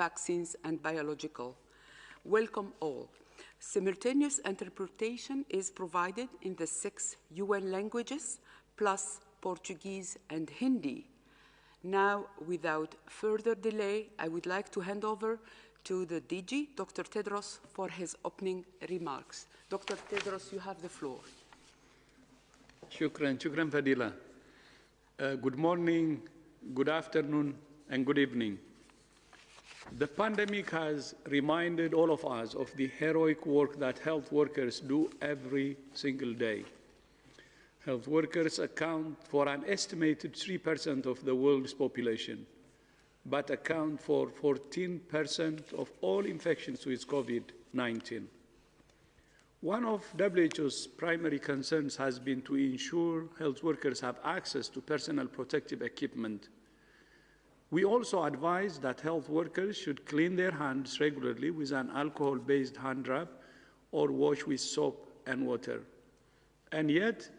vaccines, and biological. Welcome all. Simultaneous interpretation is provided in the 6 UN languages, plus Portuguese and Hindi. Now, without further delay, I would like to hand over to the DG, Dr. Tedros, for his opening remarks. Dr. Tedros, you have the floor. Shukran Fadila. Good morning, good afternoon, and good evening. The pandemic has reminded all of us of the heroic work that health workers do every single day. Health workers account for an estimated 3% of the world's population, but account for 14% of all infections with COVID-19. One of WHO's primary concerns has been to ensure health workers have access to personal protective equipment. We also advise that health workers should clean their hands regularly with an alcohol-based hand rub or wash with soap and water. And yet,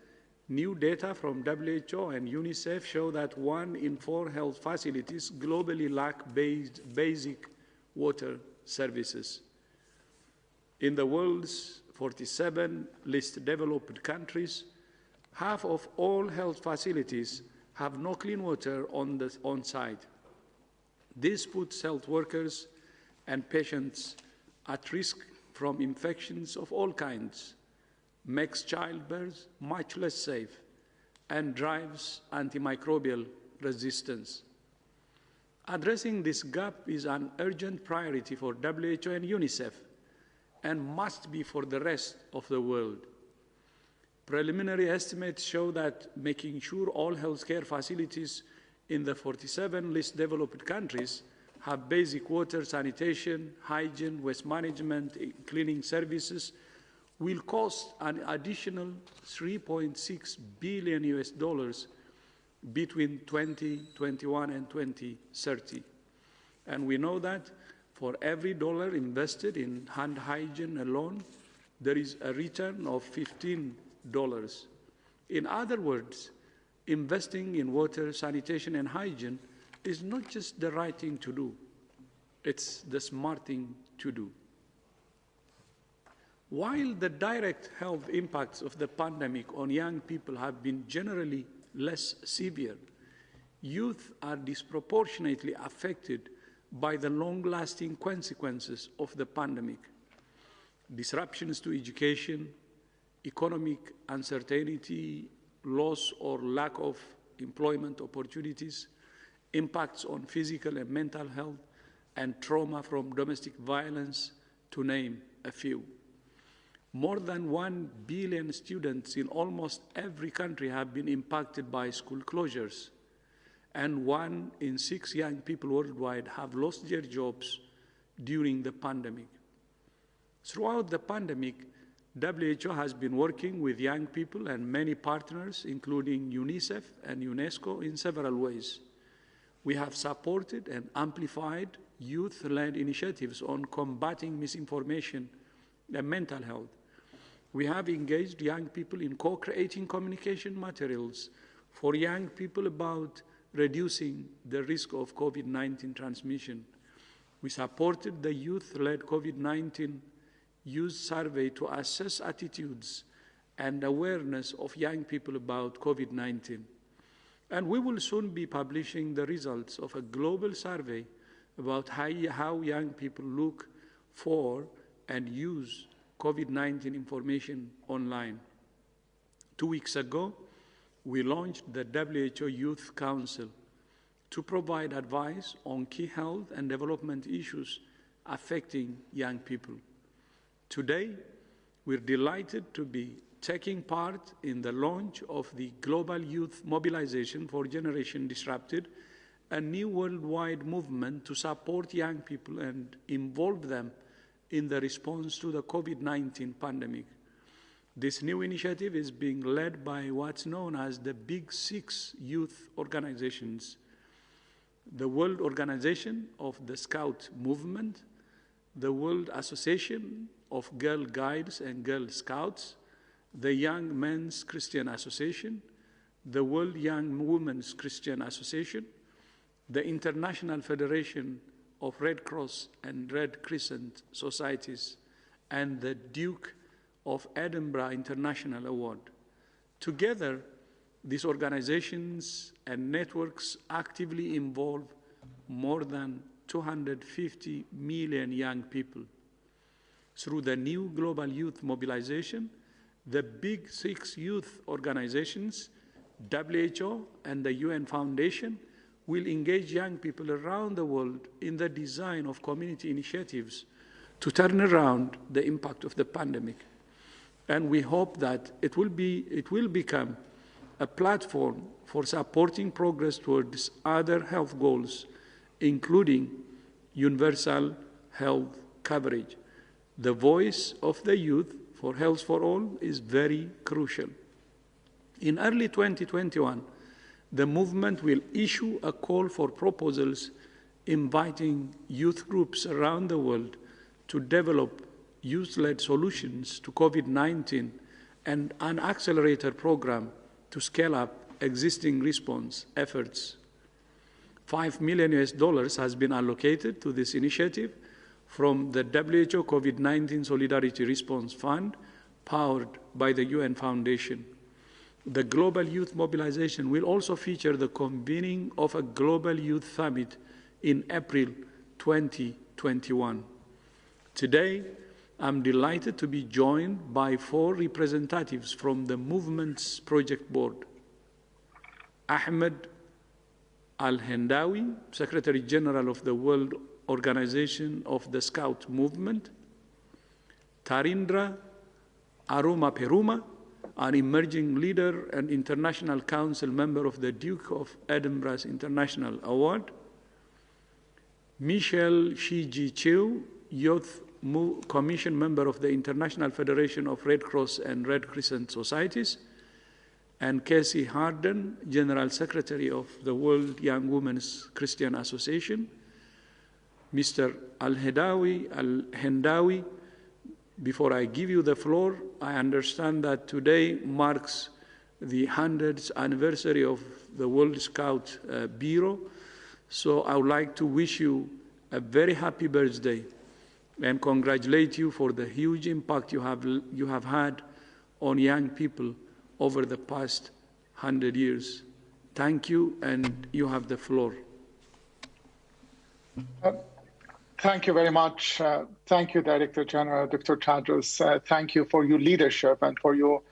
new data from WHO and UNICEF show that 1 in 4 health facilities globally lack basic water services. In the world's 47 least developed countries, half of all health facilities have no clean water on site. This puts health workers and patients at risk from infections of all kinds, makes childbirth much less safe, and drives antimicrobial resistance. Addressing this gap is an urgent priority for WHO and UNICEF, and must be for the rest of the world. Preliminary estimates show that making sure all healthcare facilities in the 47 least developed countries have basic water, sanitation, hygiene, waste management, cleaning services will cost an additional $3.6 billion between 2021 and 2030. And we know that for every dollar invested in hand hygiene alone, there is a return of $15. In other words, investing in water, sanitation, and hygiene is not just the right thing to do, it's the smart thing to do. While the direct health impacts of the pandemic on young people have been generally less severe, youth are disproportionately affected by the long-lasting consequences of the pandemic. Disruptions to education, economic uncertainty, loss or lack of employment opportunities, impacts on physical and mental health, and trauma from domestic violence, to name a few. More than 1 billion students in almost every country have been impacted by school closures, and 1 in 6 young people worldwide have lost their jobs during the pandemic. Throughout the pandemic, WHO has been working with young people and many partners, including UNICEF and UNESCO, in several ways. We have supported and amplified youth-led initiatives on combating misinformation and mental health. We have engaged young people in co-creating communication materials for young people about reducing the risk of COVID-19 transmission. We supported the youth-led COVID-19 youth survey to assess attitudes and awareness of young people about COVID-19. And we will soon be publishing the results of a global survey about how young people look for and use COVID-19 information online. 2 weeks ago, we launched the WHO Youth Council to provide advice on key health and development issues affecting young people. Today, we're delighted to be taking part in the launch of the Global Youth Mobilization for Generation Disrupted, a new worldwide movement to support young people and involve them in the response to the COVID-19 pandemic. This new initiative is being led by what's known as the Big Six youth organizations: the World Organization of the Scout Movement, the World Association of Girl Guides and Girl Scouts, the Young Men's Christian Association, the World Young Women's Christian Association, the International Federation of Red Cross and Red Crescent societies and the Duke of Edinburgh International Award. Together, these organizations and networks actively involve more than 250 million young people. Through the new Global Youth Mobilization, the big 6 youth organizations, WHO and the UN Foundation, will engage young people around the world in the design of community initiatives to turn around the impact of the pandemic. And we hope that it will become a platform for supporting progress towards other health goals, including universal health coverage. The voice of the youth for Health for All is very crucial. In early 2021, the movement will issue a call for proposals inviting youth groups around the world to develop youth-led solutions to COVID-19 and an accelerator program to scale up existing response efforts. $5 million has been allocated to this initiative from the WHO COVID-19 Solidarity Response Fund, powered by the UN Foundation. The Global Youth Mobilization will also feature the convening of a Global Youth Summit in April 2021. Today, I'm delighted to be joined by 4 representatives from the movement's project board. Ahmed Al-Hendawi, Secretary General of the World Organization of the Scout Movement. Tarindra Aruma Peruma, an emerging leader and International Council member of the Duke of Edinburgh's International Award. Michelle Shiji Chiu, Youth Commission member of the International Federation of Red Cross and Red Crescent Societies, and Casey Harden, General Secretary of the World Young Women's Christian Association. Mr. Al-Hendawi, before I give you the floor, I understand that today marks the 100th anniversary of the World Scout Bureau. So I would like to wish you a very happy birthday and congratulate you for the huge impact you have had on young people over the past 100 years. Thank you, and you have the floor. Thank you very much. Thank you, Director General, Dr. Tadros. Thank you for your leadership and for your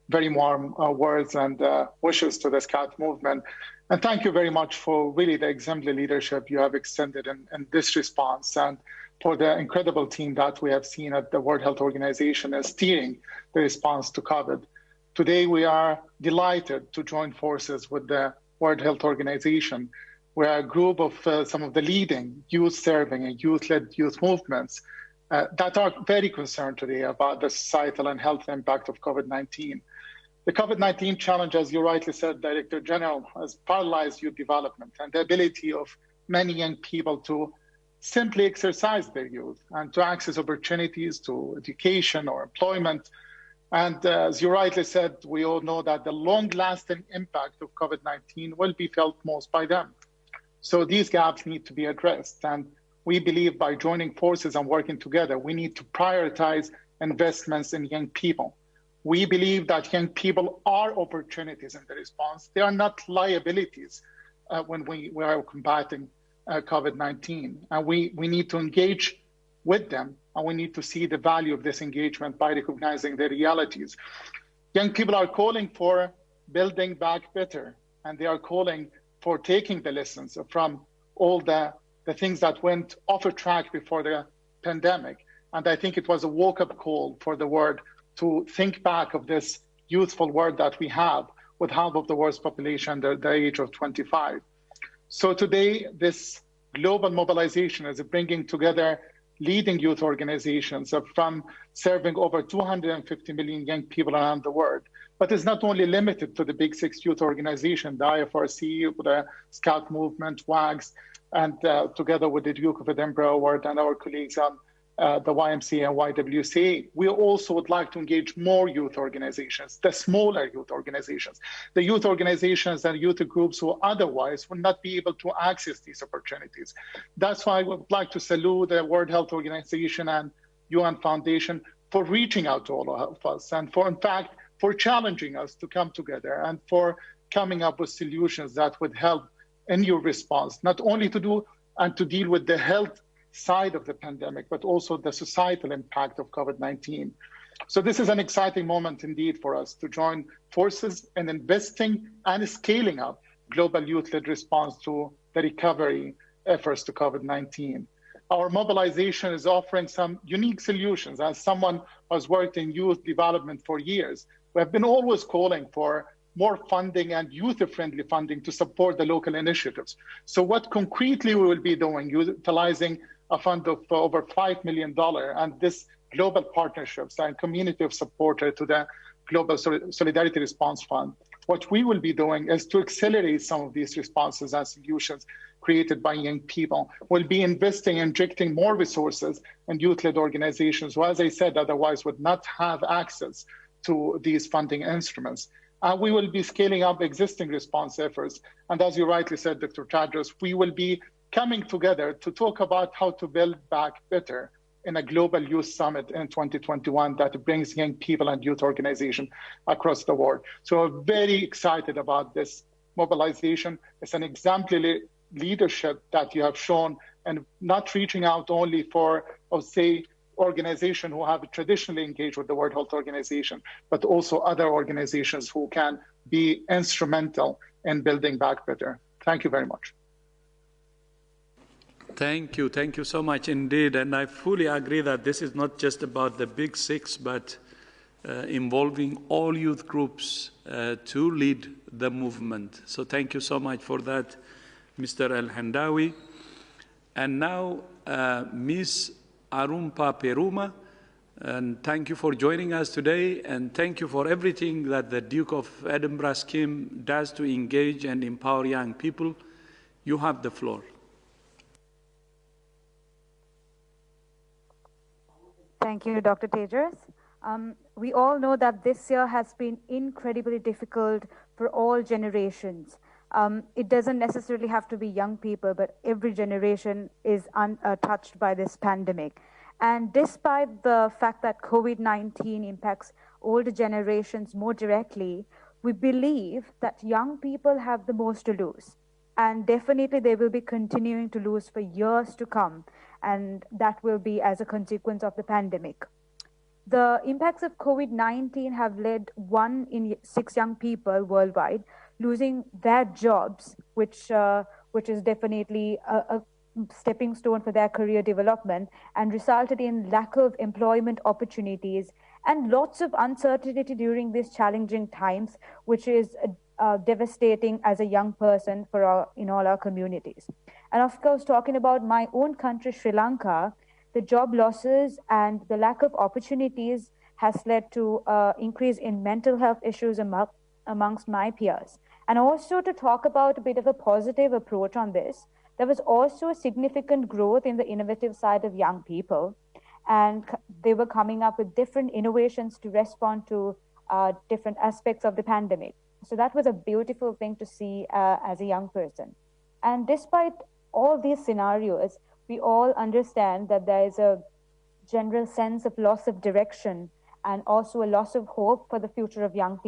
very warm words and wishes to the Scout movement. And thank you very much for really the exemplary leadership you have extended in this response, and for the incredible team that we have seen at the World Health Organization as steering the response to COVID. Today, we are delighted to join forces with the World Health Organization. We're a group of some of the leading youth-serving and youth-led youth movements that are very concerned today about the societal and health impact of COVID-19. The COVID-19 challenge, as you rightly said, Director General, has paralyzed youth development and the ability of many young people to simply exercise their youth and to access opportunities to education or employment. And as you rightly said, we all know that the long-lasting impact of COVID-19 will be felt most by them. So these gaps need to be addressed. And we believe by joining forces and working together, we need to prioritize investments in young people. We believe that young people are opportunities in the response. They are not liabilities when we are combating COVID-19. And we need to engage with them, and we need to see the value of this engagement by recognizing the realities. Young people are calling for building back better, and they are calling for taking the lessons from all the things that went off a track before the pandemic. And I think it was a wake-up call for the world to think back of this youthful world that we have, with half of the world's population under the age of 25. So today, this global mobilization is bringing together leading youth organizations from serving over 250 million young people around the world. But it's not only limited to the big 6 youth organizations, the IFRC, the Scout Movement, WAGS, and together with the Duke of Edinburgh Award and our colleagues the YMCA and YWCA. We also would like to engage more youth organizations, the smaller youth organizations, the youth organizations and youth groups who otherwise would not be able to access these opportunities. That's why we would like to salute the World Health Organization and UN Foundation for reaching out to all of us and for, in fact, for challenging us to come together and for coming up with solutions that would help in your response, not only to do and to deal with the health side of the pandemic, but also the societal impact of COVID-19. So this is an exciting moment indeed for us to join forces in investing and scaling up global youth-led response to the recovery efforts to COVID-19. Our mobilization is offering some unique solutions. As someone who has worked in youth development for years, we have been always calling for more funding and youth-friendly funding to support the local initiatives. So what concretely we will be doing, utilizing a fund of over $5 million and this global partnerships and community of supporters to the Global Solidarity Response Fund. What we will be doing is to accelerate some of these responses and solutions created by young people. We'll be investing, injecting more resources in youth-led organizations who, as I said, otherwise would not have access to these funding instruments. We will be scaling up existing response efforts. And as you rightly said, Dr. Tadros, we will be coming together to talk about how to build back better in a global youth summit in 2021 that brings young people and youth organizations across the world. So we're very excited about this mobilization. It's an exemplary leadership that you have shown and not reaching out only for, I would say, organizations who have traditionally engaged with the World Health Organization, but also other organizations who can be instrumental in building back better. Thank you very much. Thank you so much indeed. And I fully agree that this is not just about the big six, but involving all youth groups to lead the movement. So thank you so much for that, Mr. El-Hendawi. And now, Ms. Arumpa Peruma, and thank you for joining us today, and thank you for everything that the Duke of Edinburgh scheme does to engage and empower young people. You have the floor. Thank you, Dr. Tejas. We all know that this year has been incredibly difficult for all generations. It doesn't necessarily have to be young people, but every generation is touched by this pandemic. And despite the fact that COVID-19 impacts older generations more directly, we believe that young people have the most to lose. And definitely they will be continuing to lose for years to come. And that will be as a consequence of the pandemic. The impacts of COVID-19 have led 1 in 6 young people worldwide losing their jobs, which is definitely a stepping stone for their career development, and resulted in lack of employment opportunities and lots of uncertainty during these challenging times, which is devastating as a young person for in all our communities. And of course, talking about my own country, Sri Lanka, the job losses and the lack of opportunities has led to increase in mental health issues amongst my peers. And also to talk about a bit of a positive approach on this, there was also a significant growth in the innovative side of young people. And they were coming up with different innovations to respond to different aspects of the pandemic. So that was a beautiful thing to see as a young person. And despite all these scenarios, we all understand that there is a general sense of loss of direction and also a loss of hope for the future of young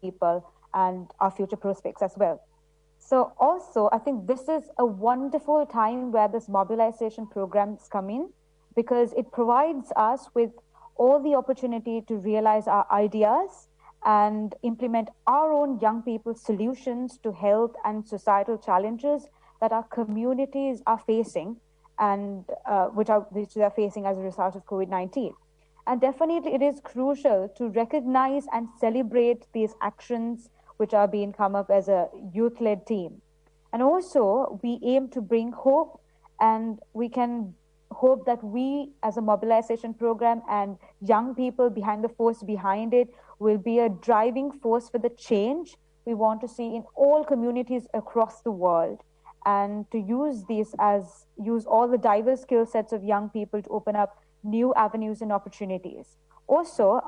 people and our future prospects as well. So also, I think this is a wonderful time where this mobilization programs come in, because it provides us with all the opportunity to realize our ideas and implement our own young people's solutions to health and societal challenges that our communities are facing, and which they are facing as a result of COVID-19. And definitely it is crucial to recognize and celebrate these actions which are being come up as a youth-led team. And also we aim to bring hope, and we can hope that we as a mobilization program and young people behind the force behind it will be a driving force for the change we want to see in all communities across the world. and to use all the diverse skill sets of young people to open up new avenues and opportunities. Also,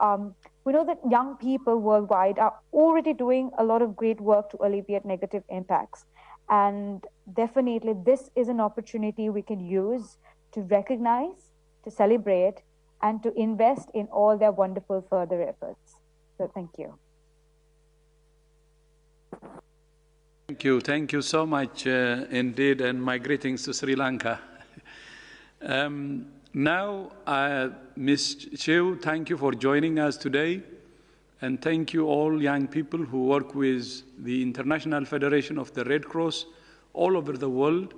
we know that young people worldwide are already doing a lot of great work to alleviate negative impacts. And definitely, this is an opportunity we can use to recognize, to celebrate, and to invest in all their wonderful further efforts. So thank you. Thank you so much indeed, and my greetings to Sri Lanka. Now, Ms. Chew, thank you for joining us today, and thank you all young people who work with the International Federation of the Red Cross all over the world,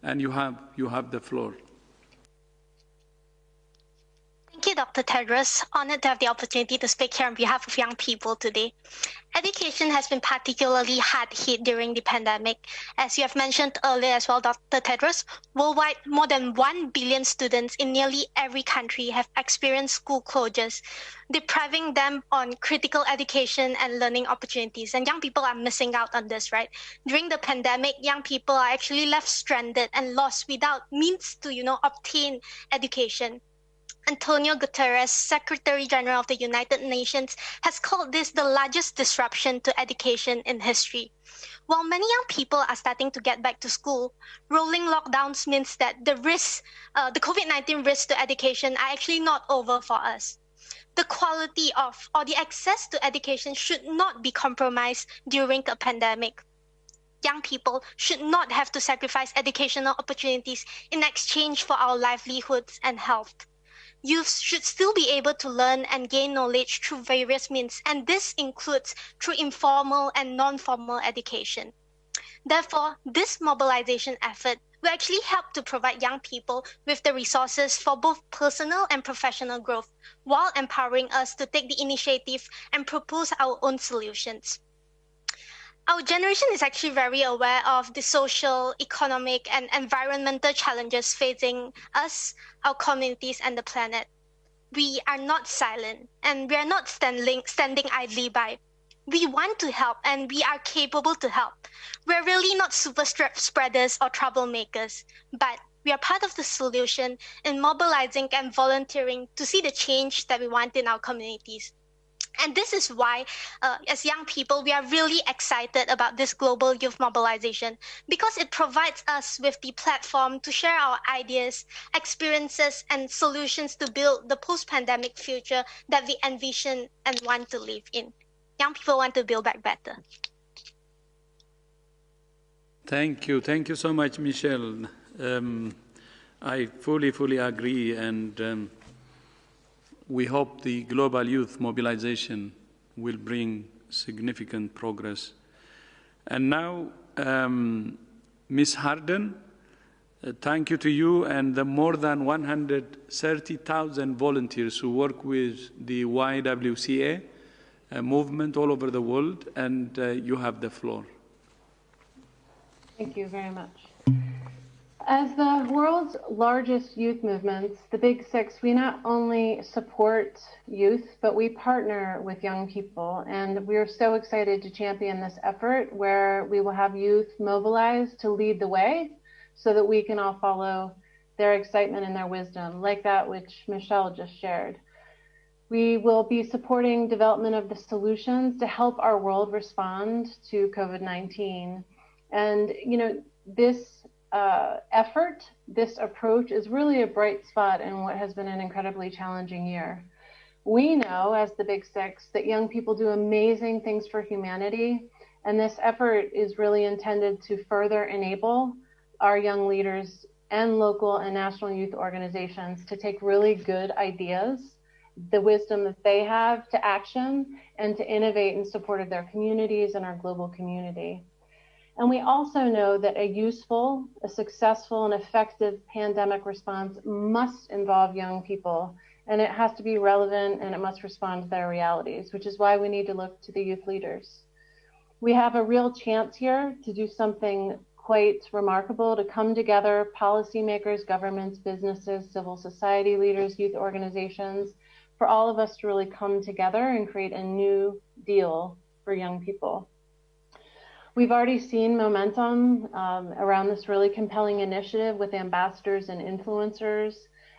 and you have the floor. Thank you, Dr. Tedros. Honored to have the opportunity to speak here on behalf of young people today. Education has been particularly hard hit during the pandemic. As you have mentioned earlier as well, Dr. Tedros, worldwide, more than 1 billion students in nearly every country have experienced school closures, depriving them on critical education and learning opportunities. And young people are missing out on this, right? During the pandemic, young people are actually left stranded and lost without means to, obtain education. Antonio Guterres, Secretary General of the United Nations, has called this the largest disruption to education in history. While many young people are starting to get back to school, rolling lockdowns means that the COVID-19 risks to education are actually not over for us. The quality of or the access to education should not be compromised during a pandemic. Young people should not have to sacrifice educational opportunities in exchange for our livelihoods and health. Youth should still be able to learn and gain knowledge through various means, and this includes through informal and non-formal education. Therefore, this mobilization effort will actually help to provide young people with the resources for both personal and professional growth, while empowering us to take the initiative and propose our own solutions. Our generation is actually very aware of the social, economic, and environmental challenges facing us, our communities, and the planet. We are not silent, and we are not standing idly by. We want to help, and we are capable to help. We're really not super spreaders or troublemakers, but we are part of the solution in mobilizing and volunteering to see the change that we want in our communities. And this is why, as young people, we are really excited about this global youth mobilization, because it provides us with the platform to share our ideas, experiences, and solutions to build the post-pandemic future that we envision and want to live in. Young people want to build back better. Thank you. Thank you so much, Michelle. I fully agree, and we hope the global youth mobilization will bring significant progress. And now, Ms. Harden, thank you to you and the more than 130,000 volunteers who work with the YWCA movement all over the world, and you have the floor. Thank you very much. As the world's largest youth movements, the Big Six, we not only support youth, but we partner with young people. And we are so excited to champion this effort where we will have youth mobilized to lead the way so that we can all follow their excitement and their wisdom, like that which Michelle just shared. We will be supporting development of the solutions to help our world respond to COVID-19. And, this effort, this approach is really a bright spot in what has been an incredibly challenging year. We know as the Big Six that young people do amazing things for humanity, and this effort is really intended to further enable our young leaders and local and national youth organizations to take really good ideas, the wisdom that they have, to action and to innovate in support of their communities and our global community. And we also know that a useful, a successful, and effective pandemic response must involve young people, and it has to be relevant and it must respond to their realities, which is why we need to look to the youth leaders. We have a real chance here to do something quite remarkable, to come together, policymakers, governments, businesses, civil society leaders, youth organizations, for all of us to really come together and create a new deal for young people. We've already seen momentum around this really compelling initiative with ambassadors and influencers,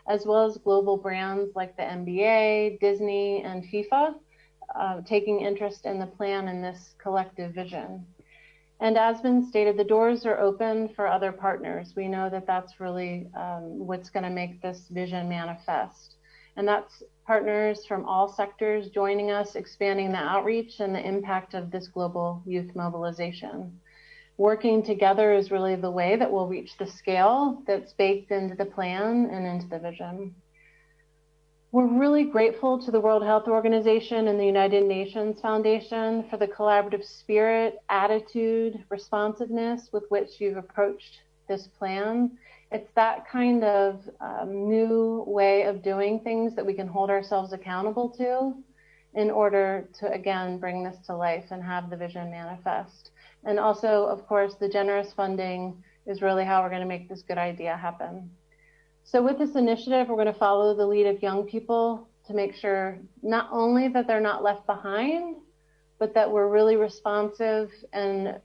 as well as global brands like the NBA, Disney, and FIFA, taking interest in the plan and this collective vision. And as been stated, the doors are open for other partners. We know that that's really what's going to make this vision manifest. And that's partners from all sectors joining us, expanding the outreach and the impact of this global youth mobilization. Working together is really the way that we'll reach the scale that's baked into the plan and into the vision. We're really grateful to the World Health Organization and the United Nations Foundation for the collaborative spirit, attitude, responsiveness with which you've approached this plan. It's that kind of new way of doing things that we can hold ourselves accountable to in order to, again, bring this to life and have the vision manifest. And also, of course, the generous funding is really how we're going to make this good idea happen. So with this initiative, we're going to follow the lead of young people to make sure not only that they're not left behind, but that we're really responsive and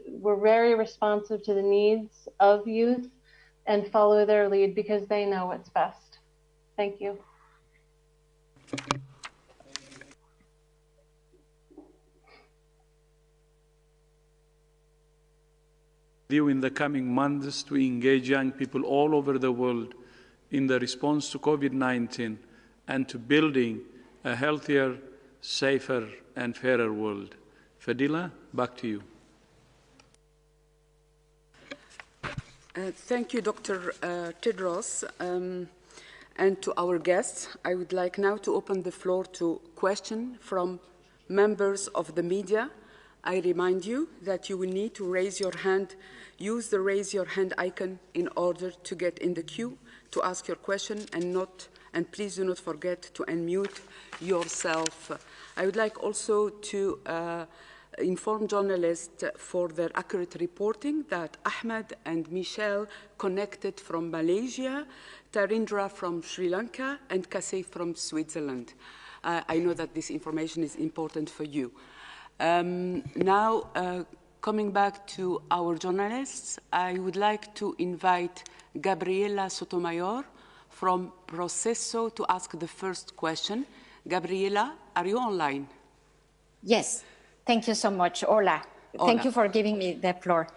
we're very responsive to the needs of youth and follow their lead because they know what's best. Thank you. In the coming months to engage young people all over the world in the response to COVID-19 and to building a healthier, safer, and fairer world. Fadila, back to you. Thank you, Dr. Tedros. And to our guests, I would like now to open the floor to questions from members of the media. I remind you that you will need to raise your hand. Use the raise your hand icon in order to get in the queue to ask your question, and please do not forget to unmute yourself. I would like also to inform journalists for their accurate reporting that Ahmed and Michelle connected from Malaysia, Tarindra from Sri Lanka, and Kasey from Switzerland. I know that this information is important for you. Now, coming back to our journalists, I would like to invite Gabriela Sotomayor from Proceso to ask the first question. Gabriela, are you online? Yes, thank you so much. Hola. Thank you for giving me the floor.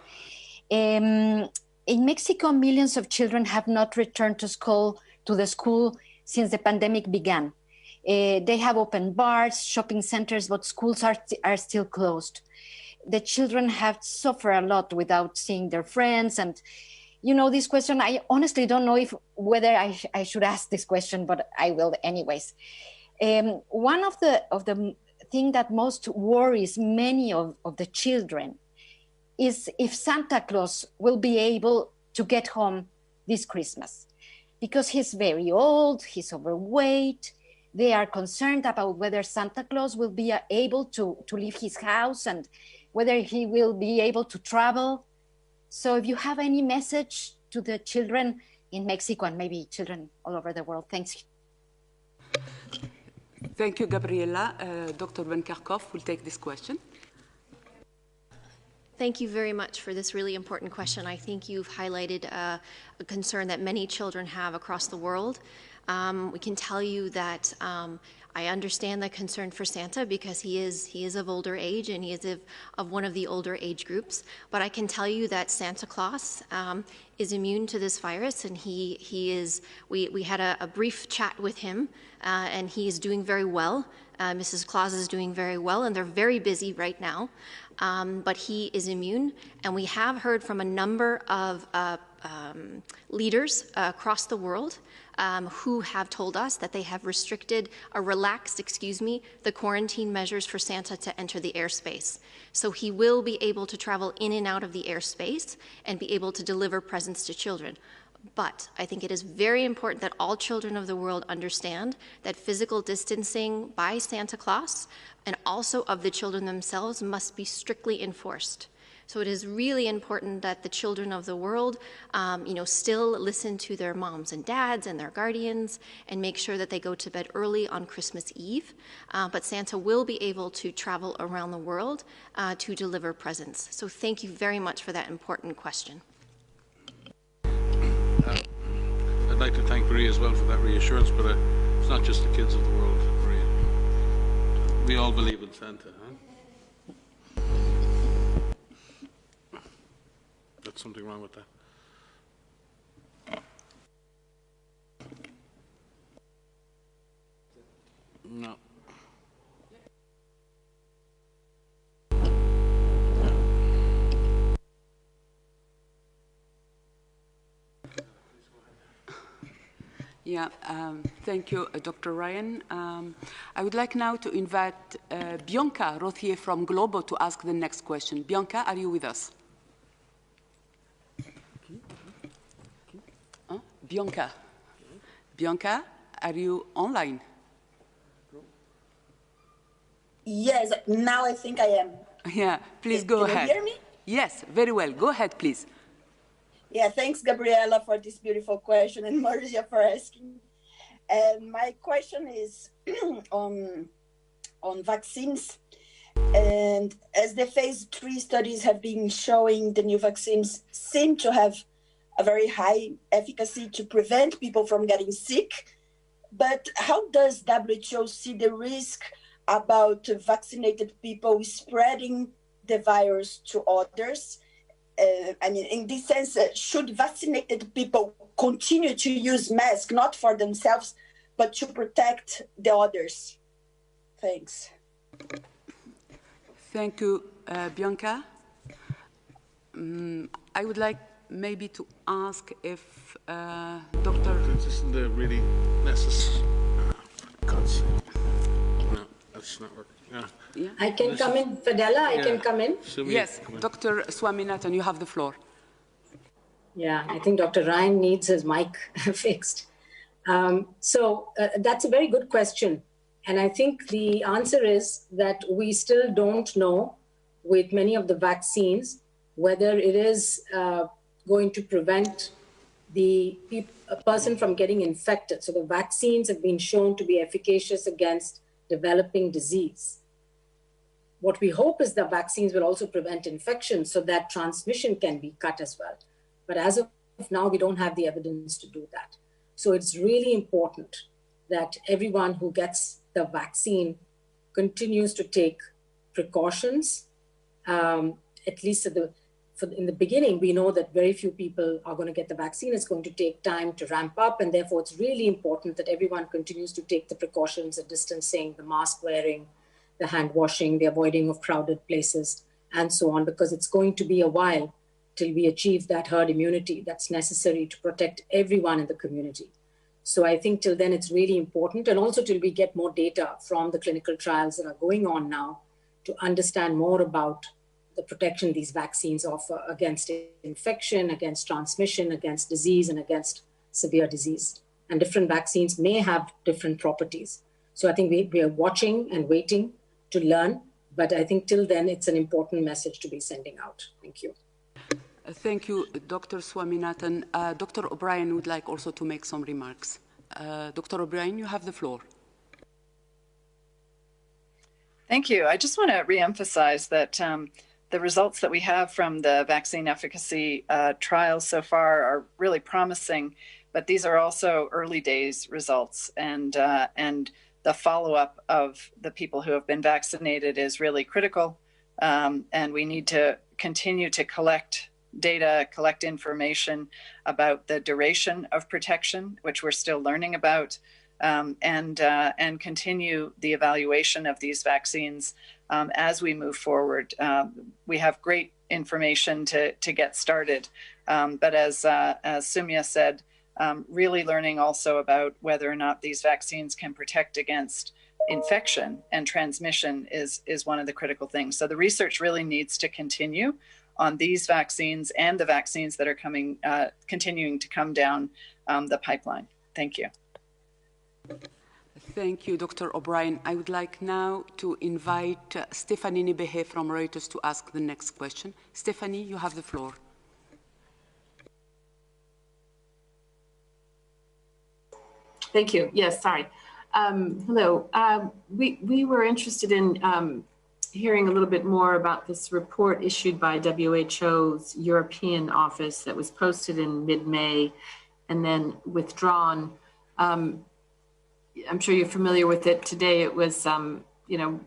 In Mexico, millions of children have not returned to the school since the pandemic began. They have opened bars, shopping centers, but schools are still closed. The children have suffered a lot without seeing their friends. And, you know, this question, I honestly don't know whether I should ask this question, but I will anyways. One of the thing that most worries many of the children is if Santa Claus will be able to get home this Christmas, because he's very old, he's overweight. They are concerned about whether Santa Claus will be able to leave his house and whether he will be able to travel. So if you have any message to the children in Mexico and maybe children all over the world, thanks. Thank you, Gabriela. Dr. Van Kerkhove will take this question. Thank you very much for this really important question. I think you've highlighted a concern that many children have across the world. We can tell you that I understand the concern for Santa because he is of older age and he is of one of the older age groups. But I can tell you that Santa Claus is immune to this virus, and we had a brief chat with him, and he is doing very well. Mrs. Claus is doing very well, and they're very busy right now. But he is immune, and we have heard from a number of leaders across the world who have told us that they have relaxed the quarantine measures for Santa to enter the airspace. So he will be able to travel in and out of the airspace and be able to deliver presents to children. But I think it is very important that all children of the world understand that physical distancing by Santa Claus and also of the children themselves must be strictly enforced. So it is really important that the children of the world, still listen to their moms and dads and their guardians and make sure that they go to bed early on Christmas Eve. But Santa will be able to travel around the world to deliver presents. So thank you very much for that important question. I'd like to thank Maria as well for that reassurance, but it's not just the kids of the world, Maria. We all believe in Santa, huh? That's something wrong with that. No. Yeah, thank you, Dr. Ryan. I would like now to invite Bianca Rothier from Globo to ask the next question. Bianca, are you with us? Bianca. Bianca, are you online? Yes, now I think I am. Yeah, please go ahead. Can you hear me? Yes, very well. Go ahead, please. Yeah, thanks, Gabriela, for this beautiful question, and Maria for asking. And my question is on vaccines. And as the phase 3 studies have been showing, the new vaccines seem to have a very high efficacy to prevent people from getting sick. But how does WHO see the risk about vaccinated people spreading the virus to others? I mean, in this sense, should vaccinated people continue to use masks, not for themselves, but to protect the others? Thanks. Thank you, Bianca. I would like maybe to ask if Dr. This isn't really necessary. No, that's not working. Yeah. I can come in, Fadela, I can come in. Yes, Dr. Swaminathan, you have the floor. Yeah, I think Dr. Ryan needs his mic fixed. So that's a very good question. And I think the answer is that we still don't know with many of the vaccines whether it is going to prevent a person from getting infected. So the vaccines have been shown to be efficacious against developing disease. What we hope is that vaccines will also prevent infection so that transmission can be cut as well. But as of now, we don't have the evidence to do that. So it's really important that everyone who gets the vaccine continues to take precautions. At least in the beginning, we know that very few people are going to get the vaccine. It's going to take time to ramp up. And therefore, it's really important that everyone continues to take the precautions, the distancing, the mask wearing, the hand washing, the avoiding of crowded places, and so on, because it's going to be a while till we achieve that herd immunity that's necessary to protect everyone in the community. So I think till then it's really important, and also till we get more data from the clinical trials that are going on now to understand more about the protection these vaccines offer against infection, against transmission, against disease, and against severe disease. And different vaccines may have different properties. So I think we are watching and waiting to learn, but I think till then it's an important message to be sending out. Thank you. Thank you, Dr. Swaminathan. Dr. O'Brien would like also to make some remarks. Dr. O'Brien, you have the floor. Thank you. I just want to reemphasize that the results that we have from the vaccine efficacy trials so far are really promising, but these are also early days results, and the follow-up of the people who have been vaccinated is really critical, and we need to continue to collect data, collect information about the duration of protection, which we're still learning about, and continue the evaluation of these vaccines as we move forward. We have great information to get started, but as Sumya said, really learning also about whether or not these vaccines can protect against infection and transmission is one of the critical things. So the research really needs to continue on these vaccines and the vaccines that are continuing to come down the pipeline. Thank you. Thank you, Dr. O'Brien. I would like now to invite Stephanie Nibehe from Reuters to ask the next question. Stephanie, you have the floor. Thank you. Yes, sorry. Hello. We were interested in hearing a little bit more about this report issued by WHO's European office that was posted in mid-May and then withdrawn. I'm sure you're familiar with it. Today it was,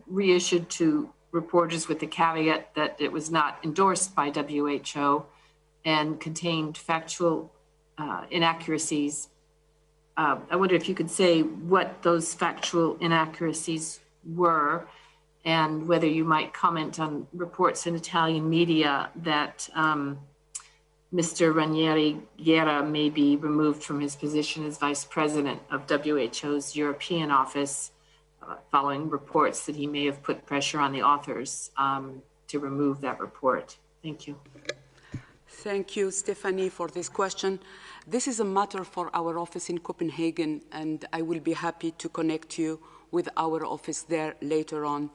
reissued to reporters with the caveat that it was not endorsed by WHO and contained factual inaccuracies. I wonder if you could say what those factual inaccuracies were and whether you might comment on reports in Italian media that Mr. Ranieri Guerra may be removed from his position as vice president of WHO's European office following reports that he may have put pressure on the authors to remove that report. Thank you. Thank you, Stephanie, for this question. This is a matter for our office in Copenhagen, and I will be happy to connect you with our office there later on.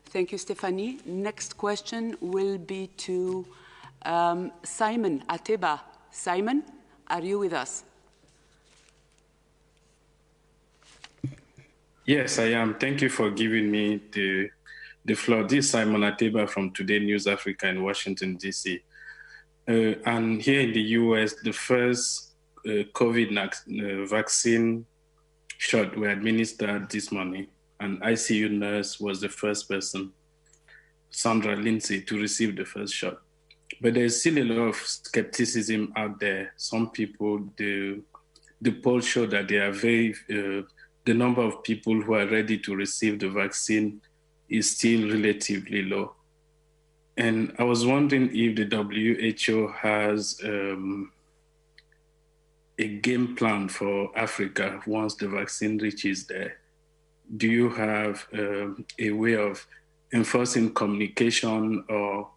Thank you, Stephanie. Next question will be to Simon Ateba. Simon, are you with us? Yes, I am. Thank you for giving me the floor. This is Simon Ateba from Today News Africa in Washington, D.C. And here in the U.S., the first COVID vaccine shot were administered this morning. An ICU nurse was the first person, Sandra Lindsay, to receive the first shot. But there's still a lot of skepticism out there. Some people, the polls show that they are the number of people who are ready to receive the vaccine is still relatively low. And I was wondering if the WHO has a game plan for Africa once the vaccine reaches there. Do you have a way of enforcing communication or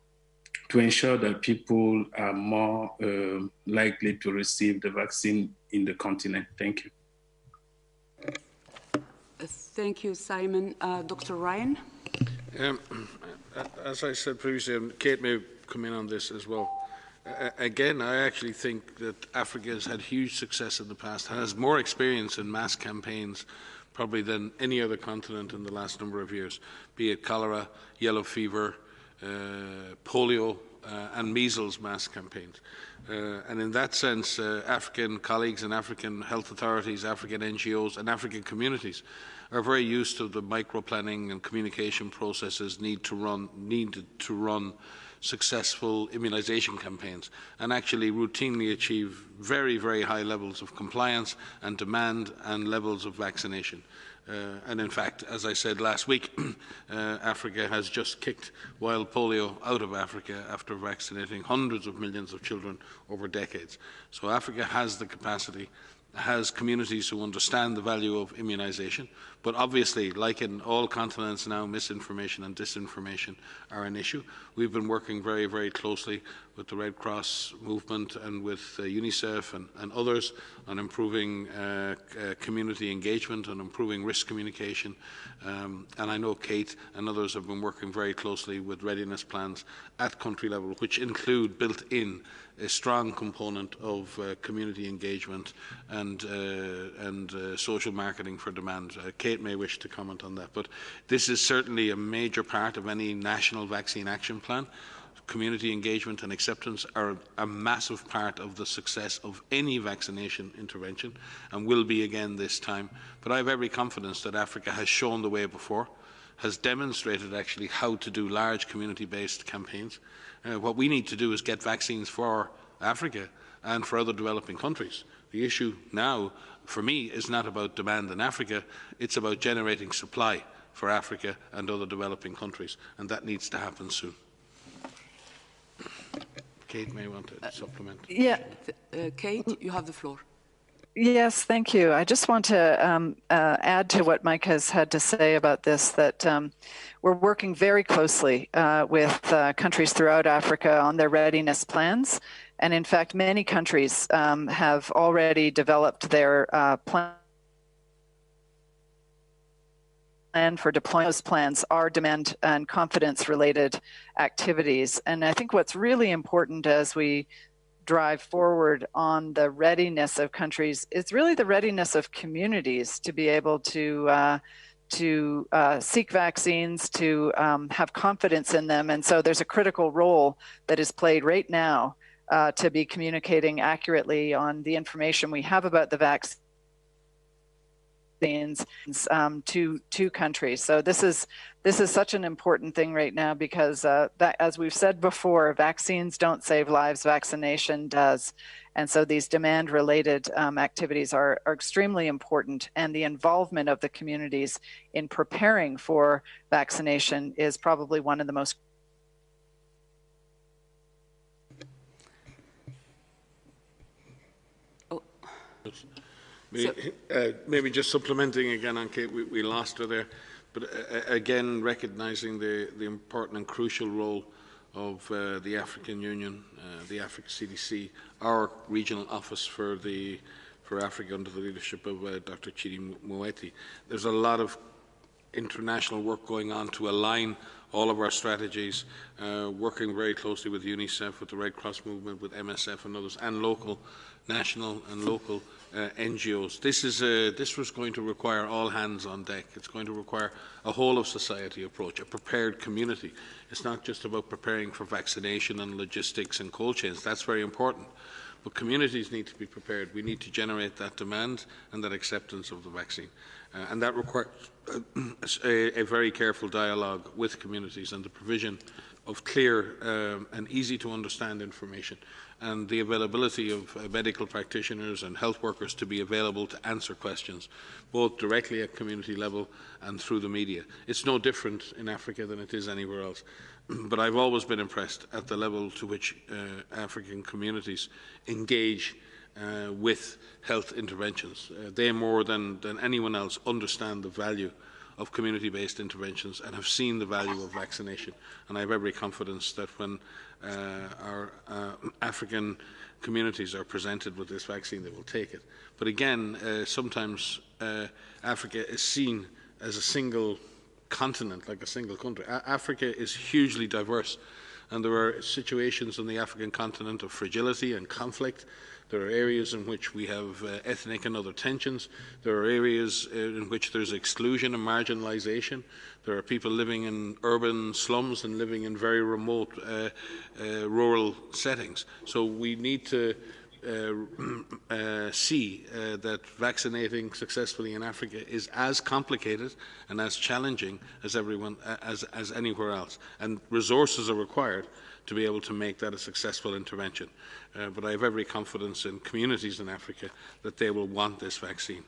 to ensure that people are more likely to receive the vaccine in the continent? Thank you. Thank you, Simon. Dr. Ryan? As I said previously, and Kate may come in on this as well, again, I actually think that Africa has had huge success in the past and has more experience in mass campaigns probably than any other continent in the last number of years, be it cholera, yellow fever, polio, and measles mass campaigns. And in that sense, African colleagues and African health authorities, African NGOs, and African communities are very used to the micro-planning and communication processes needed to run successful immunization campaigns and actually routinely achieve very, very high levels of compliance and demand and levels of vaccination. And in fact, as I said last week, Africa has just kicked wild polio out of Africa after vaccinating hundreds of millions of children over decades. So Africa has the capacity, has communities who understand the value of immunization, but obviously, like in all continents now, misinformation and disinformation are an issue. We've been working very, very closely with the Red Cross movement and with UNICEF and others on improving community engagement and improving risk communication. And I know Kate and others have been working very closely with readiness plans at country level, which include built-in a strong component of community engagement and social marketing for demand. Kate may wish to comment on that, but this is certainly a major part of any national vaccine action plan. Community engagement and acceptance are a massive part of the success of any vaccination intervention and will be again this time. But I have every confidence that Africa has shown the way before, has demonstrated actually how to do large community-based campaigns. What we need to do is get vaccines for Africa and for other developing countries. The issue now, for me, is not about demand in Africa, it's about generating supply for Africa and other developing countries, and that needs to happen soon. Kate may want to supplement. Yeah. Kate, you have the floor. Yes, thank you. I just want to add to what Mike has had to say about this, that we're working very closely with countries throughout Africa on their readiness plans. And in fact, many countries have already developed their plans plan for deploying those plans are demand and confidence related activities. And I think what's really important as we drive forward on the readiness of countries is really the readiness of communities to be able to seek vaccines, to have confidence in them. And so there's a critical role that is played right now to be communicating accurately on the information we have about the vaccines to countries. So this is such an important thing right now because that, as we've said before, vaccines don't save lives, vaccination does. And so these demand-related activities are extremely important, and the involvement of the communities in preparing for vaccination is probably one of the most maybe just supplementing again on Kate, we lost her there, but again recognizing the important and crucial role of the African Union, the Africa CDC, our regional office for Africa under the leadership of Dr. Chidi Moeti. There's a lot of international work going on to align all of our strategies, working very closely with UNICEF, with the Red Cross movement, with MSF and others, and local, national and local NGOs. This was going to require all hands on deck. It's going to require a whole of society approach, a prepared community. It's not just about preparing for vaccination and logistics and cold chains. That's very important. But communities need to be prepared. We need to generate that demand and that acceptance of the vaccine. And that requires a very careful dialogue with communities and the provision of clear and easy to understand information, and the availability of medical practitioners and health workers to be available to answer questions, both directly at community level and through the media. It's no different in Africa than it is anywhere else. But I've always been impressed at the level to which African communities engage with health interventions. They, more than anyone else, understand the value of community-based interventions and have seen the value of vaccination. And I have every confidence that when our African communities are presented with this vaccine, they will take it. But again, sometimes Africa is seen as a single continent, like a single country. Africa is hugely diverse, and there are situations on the African continent of fragility and conflict. There are areas in which we have ethnic and other tensions. There are areas in which there's exclusion and marginalization. There are people living in urban slums and living in very remote rural settings. So we need to see that vaccinating successfully in Africa is as complicated and as challenging as anywhere else, and resources are required to be able to make that a successful intervention. But I have every confidence in communities in Africa that they will want this vaccine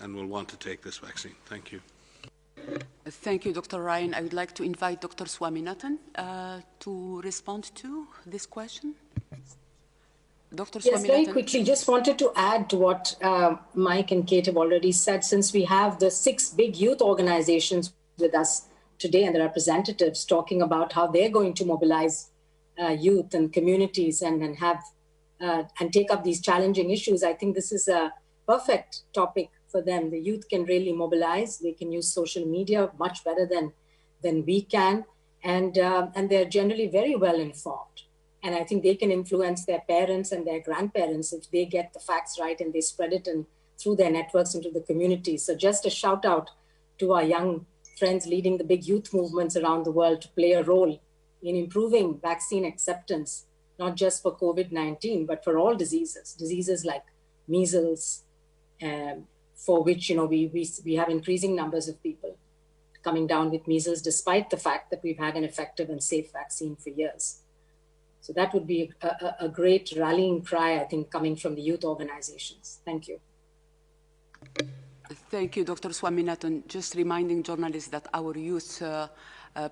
and will want to take this vaccine. Thank you. Thank you, Dr. Ryan. I would like to invite Dr. Swaminathan to respond to this question. Dr. Yes, very quickly, just wanted to add to what Mike and Kate have already said. Since we have the 6 big youth organizations with us today and the representatives talking about how they're going to mobilize youth and communities and take up these challenging issues, I think this is a perfect topic for them. The youth can really mobilize. They can use social media much better than we can, and they're generally very well informed. And I think they can influence their parents and their grandparents if they get the facts right and they spread it through their networks into the community. So just a shout out to our young friends leading the big youth movements around the world to play a role in improving vaccine acceptance, not just for COVID-19, but for all diseases like measles, for which we have increasing numbers of people coming down with measles, despite the fact that we've had an effective and safe vaccine for years. So that would be a great rallying cry, I think, coming from the youth organizations. Thank you. Thank you, Dr. Swaminathan. Just reminding journalists that our youth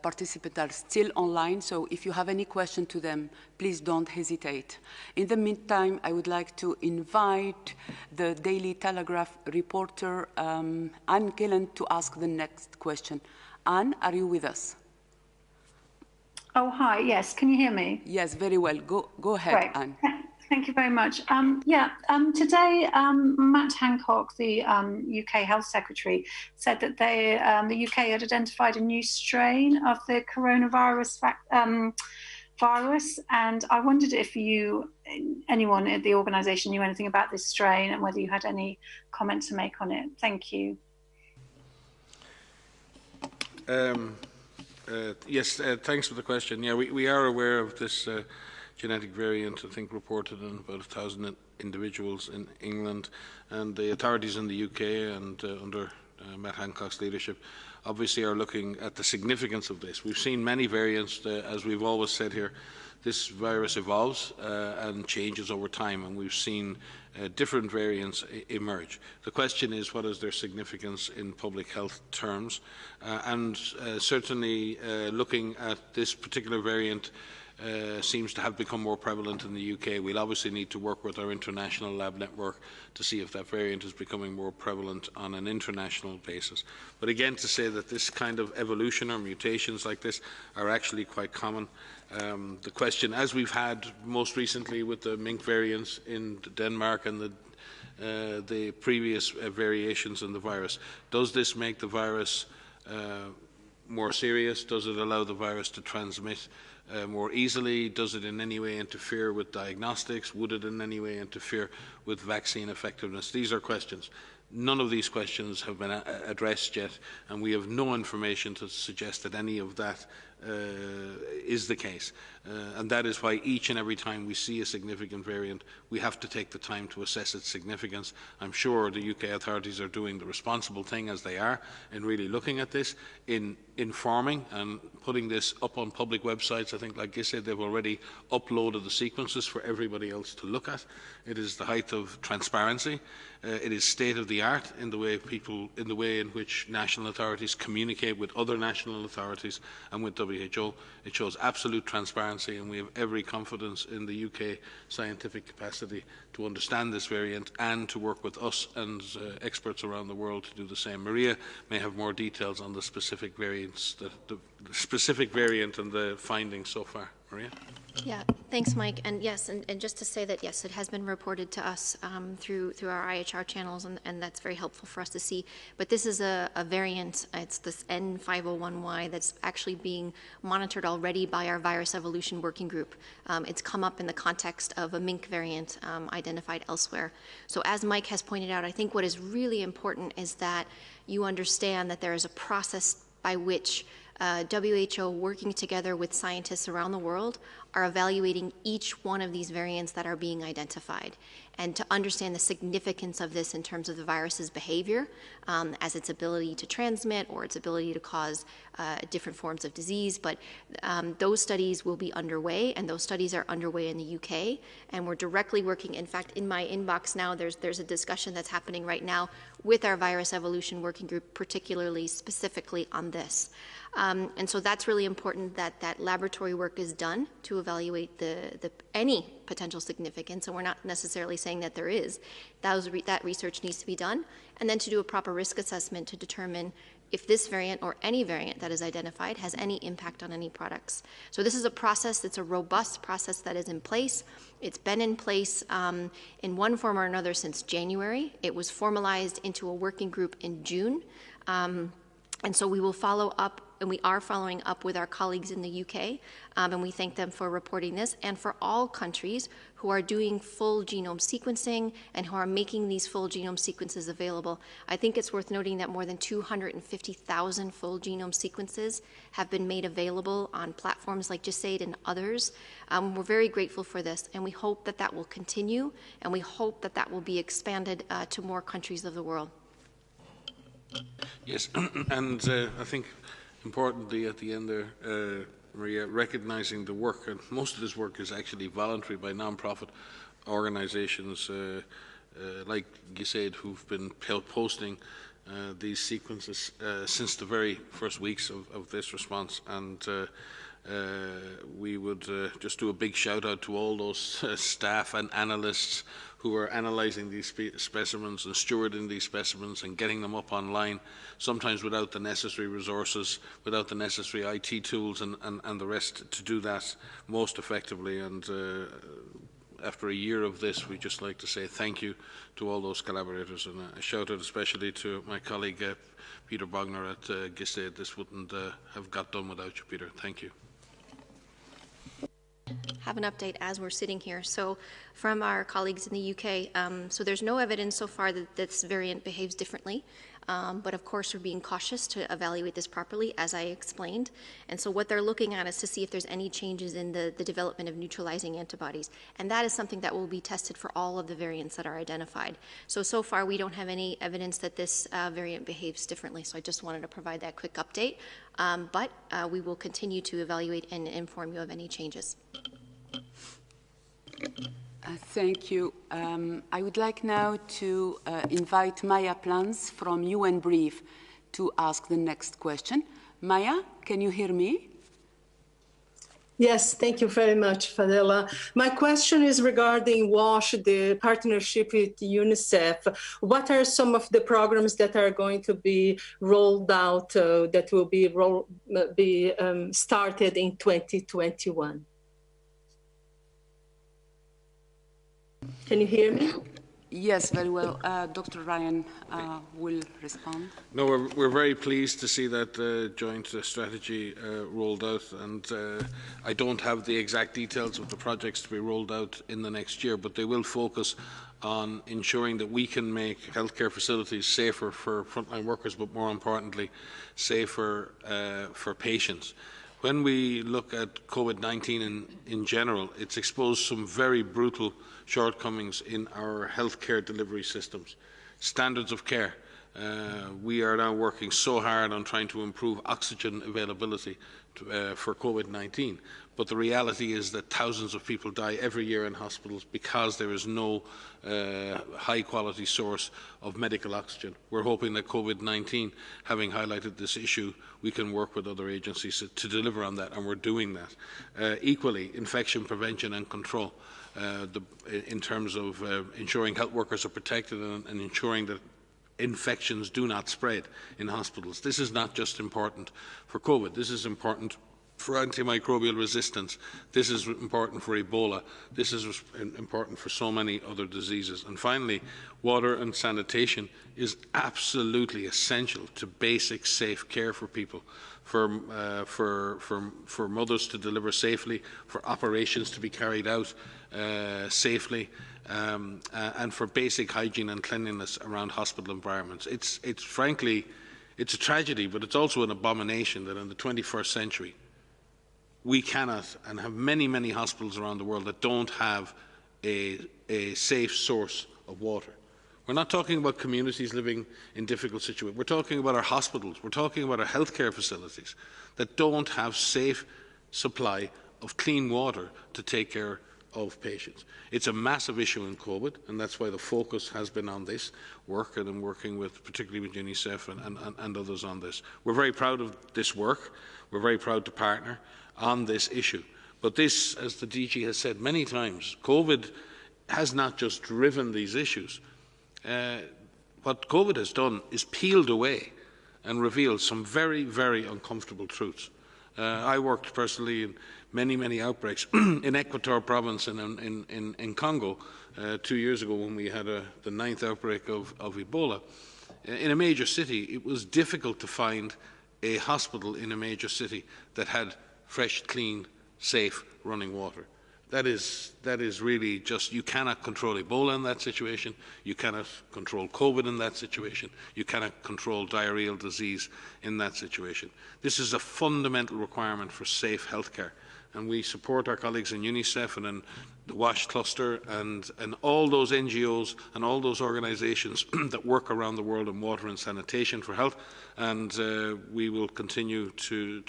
participants are still online, so if you have any question to them, please don't hesitate. In the meantime, I would like to invite the Daily Telegraph reporter, Anne Gillen, to ask the next question. Anne, are you with us? Oh, hi, yes. Can you hear me? Yes, very well. Go ahead, Great. Anne. Thank you very much. Today, Matt Hancock, the UK Health Secretary, said that the UK had identified a new strain of the coronavirus virus, and I wondered if anyone at the organisation knew anything about this strain and whether you had any comment to make on it. Thank you. Yes, thanks for the question. Yeah, we are aware of this genetic variant, I think reported in about 1,000 individuals in England, and the authorities in the UK and under Matt Hancock's leadership obviously are looking at the significance of this. We've seen many variants, as we've always said here. This virus evolves and changes over time, and we've seen different variants emerge. The question is, what is their significance in public health terms? Certainly looking at this particular variant seems to have become more prevalent in the UK. We'll obviously need to work with our international lab network to see if that variant is becoming more prevalent on an international basis. But again, to say that this kind of evolution or mutations like this are actually quite common. The question, as we've had most recently with the mink variants in Denmark and the previous variations in the virus, does this make the virus more serious? Does it allow the virus to transmit more easily? Does it in any way interfere with diagnostics? Would it in any way interfere with vaccine effectiveness? These are questions. None of these questions have been addressed yet, and we have no information to suggest that any of that is the case. And that is why each and every time we see a significant variant, we have to take the time to assess its significance. I'm sure the UK authorities are doing the responsible thing, as they are, in really looking at this, in informing and putting this up on public websites. I think, like you said, they've already uploaded the sequences for everybody else to look at. It is the height of transparency. It is state of the art in the way in which national authorities communicate with other national authorities and with WHO. It shows absolute transparency, and we have every confidence in the UK scientific capacity to understand this variant and to work with us and experts around the world to do the same. Maria may have more details on the specific variants, the specific variant and the findings so far. Maria? Yeah, thanks, Mike. And yes, and just to say that, yes, it has been reported to us through our IHR channels, and that's very helpful for us to see. But this is a variant, it's this N501Y that's actually being monitored already by our virus evolution working group. It's come up in the context of a mink variant identified elsewhere. So as Mike has pointed out, I think what is really important is that you understand that there is a process by which WHO, working together with scientists around the world, are evaluating each one of these variants that are being identified, and to understand the significance of this in terms of the virus's behavior, as its ability to transmit or its ability to cause different forms of disease. But those studies will be underway, and those studies are underway in the UK, and we're directly working. In fact, in my inbox now, there's a discussion that's happening right now with our virus evolution working group, particularly specifically on this. And so that's really important that that laboratory work is done to evaluate any potential significance, and we're not necessarily saying that there is. That research needs to be done, and then to do a proper risk assessment to determine if this variant or any variant that is identified has any impact on any products. So this is a process, it's a robust process that is in place. It's been in place in one form or another since January. It was formalized into a working group in June. And so we will follow up, and we are following up with our colleagues in the UK, and we thank them for reporting this, and for all countries who are doing full genome sequencing and who are making these full genome sequences available. I think it's worth noting that more than 250,000 full genome sequences have been made available on platforms like GISAID and others. We're very grateful for this, and we hope that that will continue, and we hope that that will be expanded to more countries of the world. Yes, and I think importantly at the end there, Maria, recognizing the work, and most of this work is actually voluntary by non-profit organizations like GISAID, who've been posting these sequences since the very first weeks of this response. And we would just do a big shout out to all those staff and analysts who are analysing these specimens and stewarding these specimens and getting them up online, sometimes without the necessary resources, without the necessary IT tools and the rest to do that most effectively. And after a year of this, we'd just like to say thank you to all those collaborators, and a shout out especially to my colleague Peter Bogner at GISAID. This wouldn't have got done without you, Peter. Thank you. Have an update as we're sitting here. So from our colleagues in the UK, so there's no evidence so far that this variant behaves differently. But of course, we're being cautious to evaluate this properly, as I explained. And so what they're looking at is to see if there's any changes in the development of neutralizing antibodies. And that is something that will be tested for all of the variants that are identified. So far, we don't have any evidence that this variant behaves differently. So I just wanted to provide that quick update. But we will continue to evaluate and inform you of any changes. Thank you. I would like now to invite Maya Plans from UN Brief to ask the next question. Maya, can you hear me? Yes, thank you very much, Fadela. My question is regarding WASH, the partnership with UNICEF. What are some of the programs that are going to be rolled out, that will be started in 2021? Can you hear me? Yes, very well. Dr. Ryan will respond. No, we're very pleased to see that joint strategy rolled out, and I don't have the exact details of the projects to be rolled out in the next year, but they will focus on ensuring that we can make healthcare facilities safer for frontline workers, but more importantly, safer for patients. When we look at COVID-19 in general, it's exposed some very brutal shortcomings in our healthcare delivery systems. Standards of care. We are now working so hard on trying to improve oxygen availability for COVID-19. But the reality is that thousands of people die every year in hospitals because there is no high-quality source of medical oxygen. We're hoping that COVID-19, having highlighted this issue, we can work with other agencies to deliver on that, and we're doing that. Equally, infection prevention and control, in terms of ensuring health workers are protected and ensuring that infections do not spread in hospitals. This is not just important for COVID. This is important for antimicrobial resistance. This is important for Ebola. This is important for so many other diseases. And finally, water and sanitation is absolutely essential to basic safe care for people, for mothers to deliver safely, for operations to be carried out safely, and for basic hygiene and cleanliness around hospital environments. Frankly, it's a tragedy, but it's also an abomination that in the 21st century, we cannot, and have many, many hospitals around the world that don't have a safe source of water. We're not talking about communities living in difficult situations. We're talking about our hospitals. We're talking about our healthcare facilities that don't have safe supply of clean water to take care of patients. It's a massive issue in COVID, and that's why the focus has been on this work, and I'm working with, particularly with UNICEF and others on this. We're very proud of this work. We're very proud to partner on this issue. But this, as the DG has said many times, COVID has not just driven these issues. What COVID has done is peeled away and revealed some very, very uncomfortable truths. I worked personally in many, many outbreaks in Equator province and in Congo 2 years ago when we had the 9th outbreak of Ebola. In a major city, it was difficult to find a hospital in a major city that had fresh, clean, safe running water. That is really just, you cannot control Ebola in that situation, you cannot control COVID in that situation, you cannot control diarrheal disease in that situation. This is a fundamental requirement for safe healthcare, and we support our colleagues in UNICEF and in the WASH cluster and all those NGOs and all those organisations that work around the world in water and sanitation for health, and we will continue to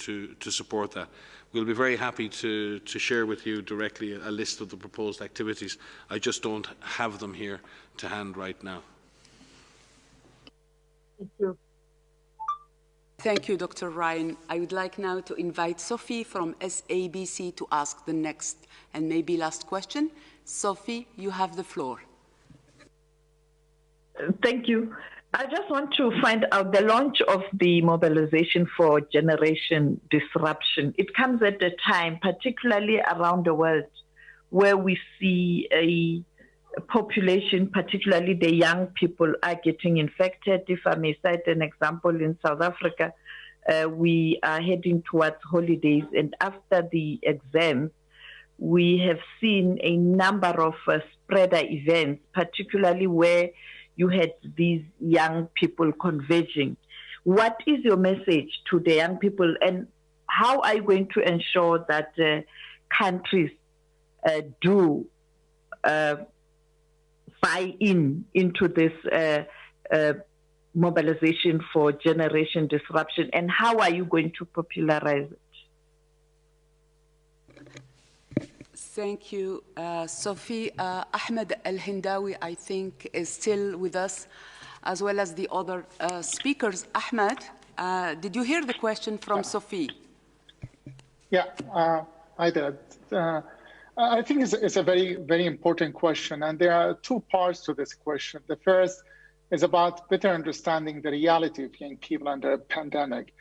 support that. We'll be very happy to share with you directly a list of the proposed activities. I just don't have them here to hand right now. Thank you. Thank you, Dr. Ryan. I would like now to invite Sophie from SABC to ask the next and maybe last question. Sophie, you have the floor. Thank you. I just want to find out the launch of the Mobilization for Generation Disruption. It comes at a time, particularly around the world, where we see a population, particularly the young people, are getting infected. If I may cite an example, in South Africa, we are heading towards holidays, and after the exams, we have seen a number of spreader events, particularly where you had these young people converging. What is your message to the young people, and how are you going to ensure that countries do buy into this mobilization for generation disruption, and how are you going to popularize it? Thank you, Sophie. Ahmed Al-Hindawi, I think, is still with us, as well as the other speakers. Ahmed, did you hear the question from Sophie? Yeah, I did. I think it's a very, very important question, and there are two parts to this question. The first is about better understanding the reality of young people under a pandemic.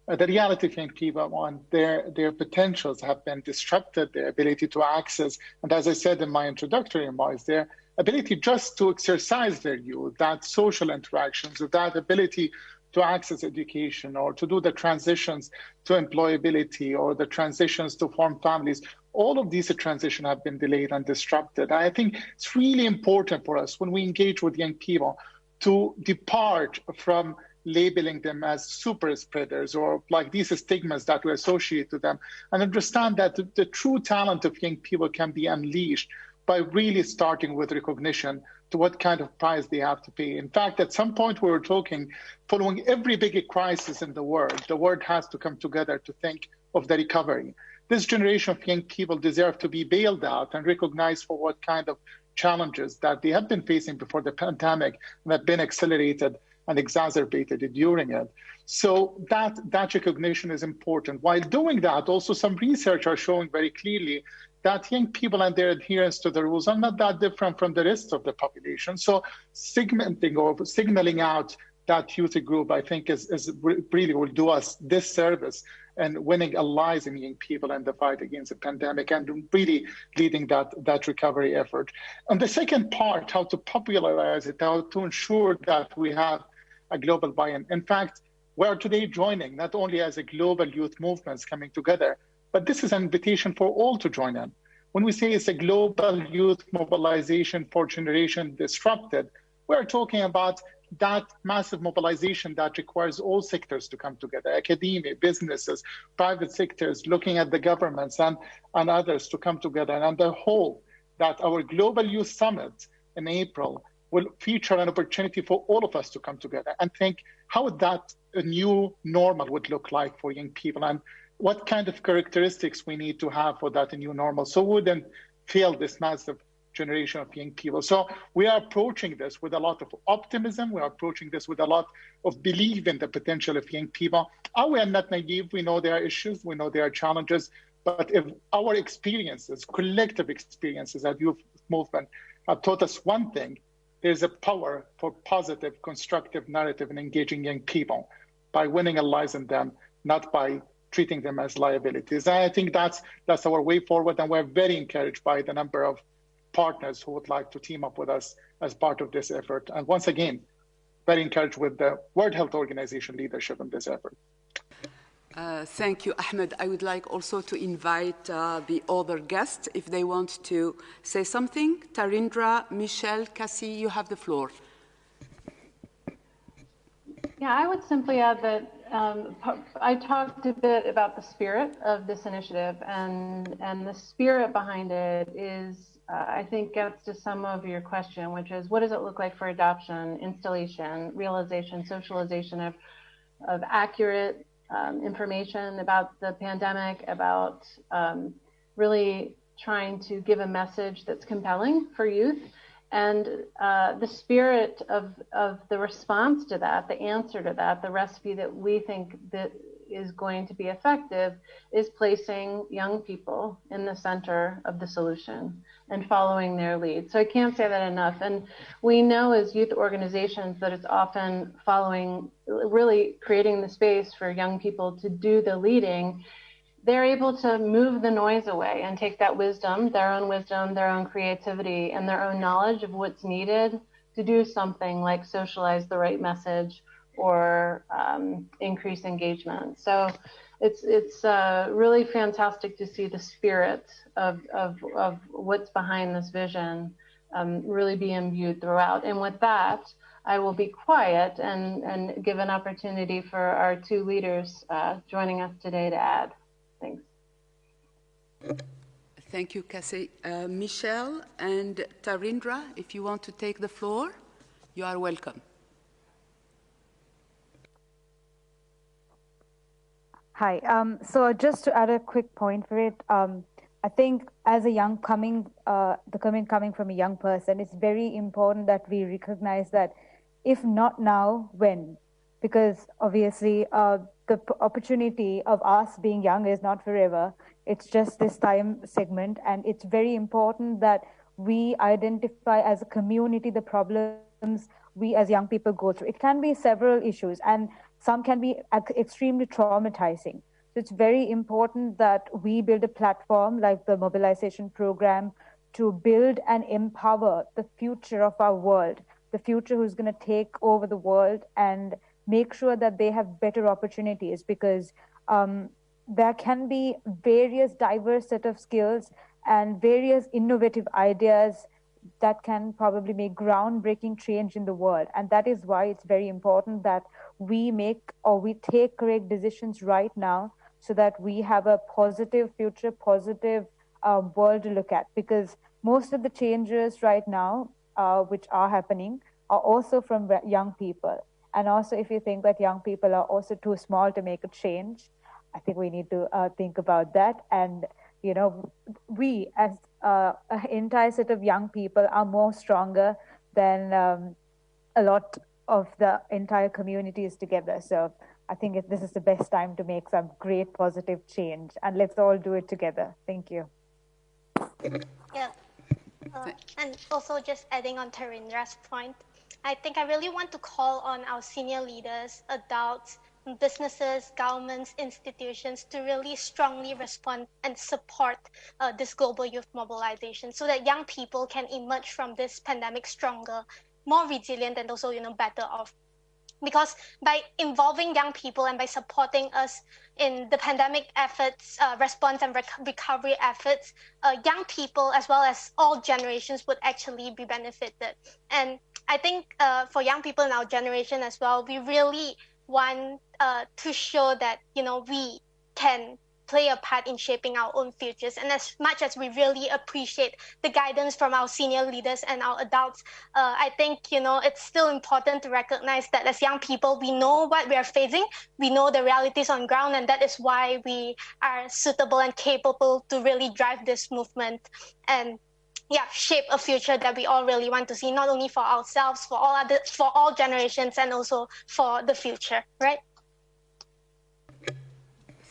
The reality of young people on their potentials have been disrupted, their ability to access, and as I said in my introductory remarks, their ability just to exercise their youth, that social interactions, that ability to access education or to do the transitions to employability or the transitions to form families. All of these transitions have been delayed and disrupted. I think it's really important for us when we engage with young people to depart from labeling them as super spreaders or like these stigmas that we associate to them, and understand that the true talent of young people can be unleashed by really starting with recognition to what kind of price they have to pay. In fact, at some point we were talking, following every big crisis in the world has to come together to think of the recovery. This generation of young people deserve to be bailed out and recognized for what kind of challenges that they have been facing before the pandemic and have been accelerated and exacerbated during it. So that recognition is important. While doing that, also some research are showing very clearly that young people and their adherence to the rules are not that different from the rest of the population. So segmenting or signaling out that youth group, I think, is really will do us this service and winning allies in young people in the fight against the pandemic and really leading that recovery effort. And the second part, how to popularize it, how to ensure that we have a global buy-in. In fact, we are today joining not only as a global youth movements coming together, but this is an invitation for all to join in. When we say it's a global youth mobilization for generation disrupted, we're talking about that massive mobilization that requires all sectors to come together, academia, businesses, private sectors, looking at the governments and others to come together. And the whole that our Global Youth Summit in April will feature an opportunity for all of us to come together and think how that a new normal would look like for young people and what kind of characteristics we need to have for that new normal so we wouldn't fail this massive generation of young people. So we are approaching this with a lot of optimism. We are approaching this with a lot of belief in the potential of young people. We are not naive. We know there are issues. We know there are challenges. But if our experiences, collective experiences at youth movement have taught us one thing, there's a power for positive, constructive narrative in engaging young people by winning allies in them, not by treating them as liabilities. And I think that's our way forward. And we're very encouraged by the number of partners who would like to team up with us as part of this effort. And once again, very encouraged with the World Health Organization leadership in this effort. Thank you, Ahmed. I would like also to invite the other guests if they want to say something. Tarindra, Michelle, Cassie, you have the floor. Yeah, I would simply add that I talked a bit about the spirit of this initiative, and the spirit behind it is, I think, gets to some of your question, which is, what does it look like for adoption, installation, realization, socialization of accurate information about the pandemic, about really trying to give a message that's compelling for youth. And the spirit of the response to that, the answer to that, the recipe that we think that is going to be effective is placing young people in the center of the solution and following their lead. So I can't say that enough. And we know as youth organizations that it's often following, really creating the space for young people to do the leading. they're able to move the noise away and take that wisdom, their own creativity, and their own knowledge of what's needed to do something like socialize the right message or increase engagement. So it's really fantastic to see the spirit of what's behind this vision really be imbued throughout. And with that, I will be quiet and give an opportunity for our two leaders joining us today to add. Thanks. Thank you, Cassie. Michelle and Tarindra, if you want to take the floor, you are welcome. Hi. So just to add a quick point for it, I think as a young coming from a young person, it's very important that we recognize that if not now, when? Because obviously the opportunity of us being young is not forever. It's just this time segment. And it's very important that we identify as a community the problems we as young people go through. It can be several issues and some can be extremely traumatizing. So it's very important that we build a platform like the Mobilization program to build and empower the future of our world, the future who's going to take over the world and make sure that they have better opportunities, because there can be various diverse set of skills and various innovative ideas that can probably make groundbreaking change in the world. And that is why it's very important that we make or we take correct decisions right now so that we have a positive future, positive world to look at. Because most of the changes right now, which are happening, are also from young people. And also, if you think that young people are also too small to make a change, I think we need to think about that. And, you know, we as an entire set of young people are more stronger than a lot of the entire communities together. So I think this is the best time to make some great positive change, and let's all do it together. Thank you. Yeah. And also just adding on Tarindra's point, I think I really want to call on our senior leaders, adults, businesses, governments, institutions to really strongly respond and support this global youth mobilization so that young people can emerge from this pandemic stronger, more resilient, and also, better off. Because by involving young people and by supporting us in the pandemic efforts, response and recovery efforts, young people as well as all generations would actually be benefited. And I think for young people in our generation as well, we really want to show that, we can play a part in shaping our own futures. And as much as we really appreciate the guidance from our senior leaders and our adults, I think, it's still important to recognize that as young people, we know what we are facing, we know the realities on ground, and that is why we are suitable and capable to really drive this movement and shape a future that we all really want to see, not only for ourselves, for all generations, and also for the future, right?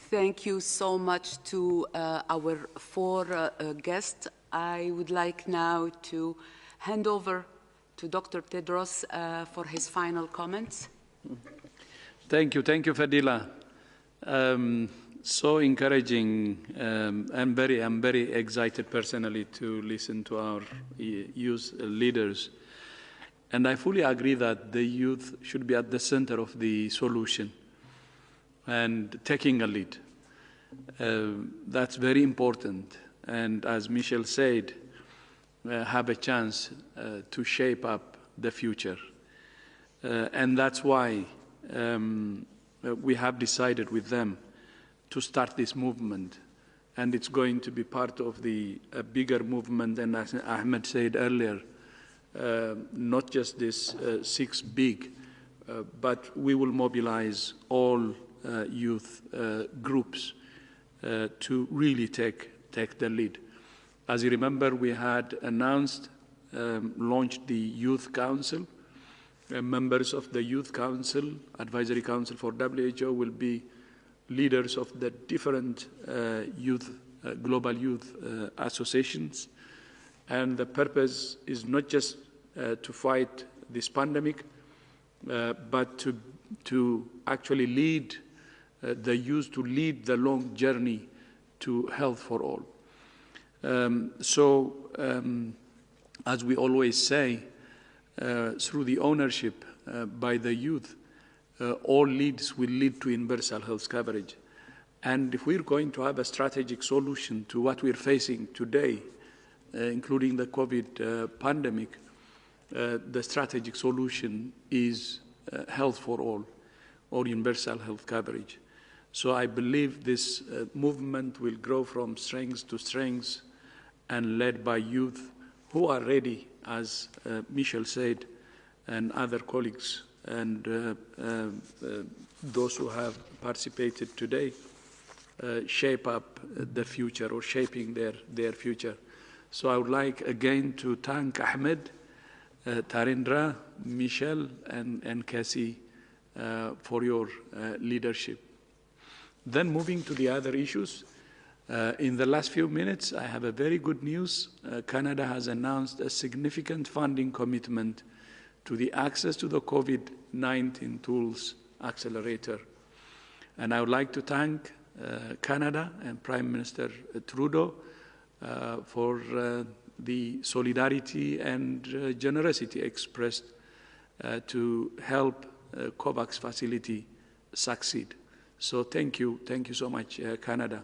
Thank you so much to our four guests. I would like now to hand over to Dr. Tedros for his final comments. Thank you, Fadila. So encouraging. I'm very excited personally to listen to our youth leaders. And I fully agree that the youth should be at the center of the solution and taking a lead. That's very important. And as Michelle said, have a chance to shape up the future. And that's why we have decided with them to start this movement. And it's going to be part of the bigger movement. And as Ahmed said earlier, not just this 6 big, but we will mobilize all youth groups to really take the lead. As you remember, we had announced, launched the Youth Council. Members of the Youth Council, Advisory Council for WHO, will be leaders of the different global youth associations. And the purpose is not just to fight this pandemic, but to actually lead the youth, to lead the long journey to health for all. As we always say, through the ownership by the youth, all leads will lead to universal health coverage. And if we're going to have a strategic solution to what we're facing today, including the COVID pandemic, the strategic solution is health for all, or universal health coverage. So I believe this movement will grow from strength to strength and led by youth who are ready, as Michel said, and other colleagues, and those who have participated today, shape up the future or shaping their future. So I would like again to thank Ahmed, Tarindra, Michel, and Cassie for your leadership. Then moving to the other issues, in the last few minutes, I have a very good news. Canada has announced a significant funding commitment to the Access to the COVID-19 Tools Accelerator. And I would like to thank Canada and Prime Minister Trudeau for the solidarity and generosity expressed to help COVAX facility succeed. So thank you so much, Canada.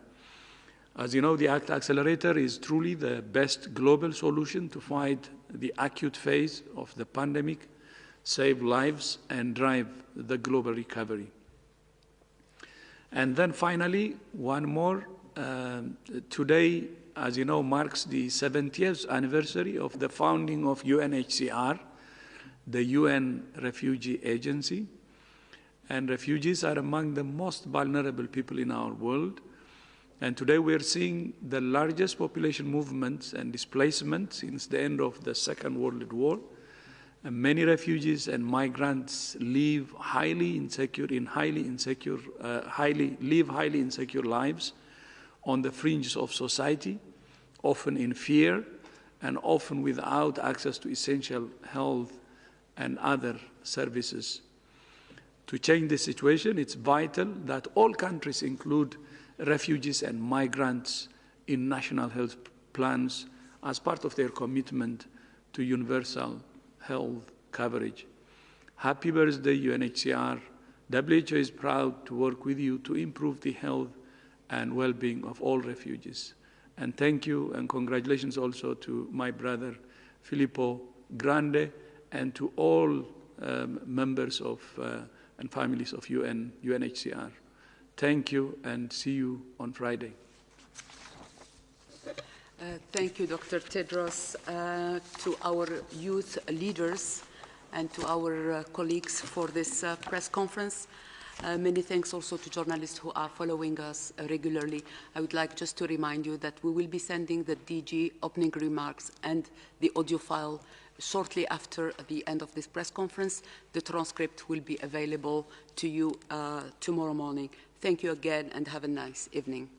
As you know, the ACT Accelerator is truly the best global solution to fight the acute phase of the pandemic, save lives, and drive the global recovery. And then finally, one more. Today, as you know, marks the 70th anniversary of the founding of UNHCR, the UN Refugee Agency. And refugees are among the most vulnerable people in our world. And today we are seeing the largest population movements and displacement since the end of the Second World War. And many refugees and migrants live highly insecure lives on the fringes of society, often in fear and often without access to essential health and other services. To change this situation, it's vital that all countries include refugees and migrants in national health plans as part of their commitment to universal health coverage. Happy birthday, UNHCR. WHO is proud to work with you to improve the health and well-being of all refugees. And thank you and congratulations also to my brother, Filippo Grande, and to all members of and families of UNHCR. Thank you and see you on Friday. Thank you, Dr. Tedros, to our youth leaders and to our colleagues for this press conference. Many thanks also to journalists who are following us regularly. I would like just to remind you that we will be sending the DG opening remarks and the audio file shortly after the end of this press conference. The transcript will be available to you tomorrow morning. Thank you again and have a nice evening.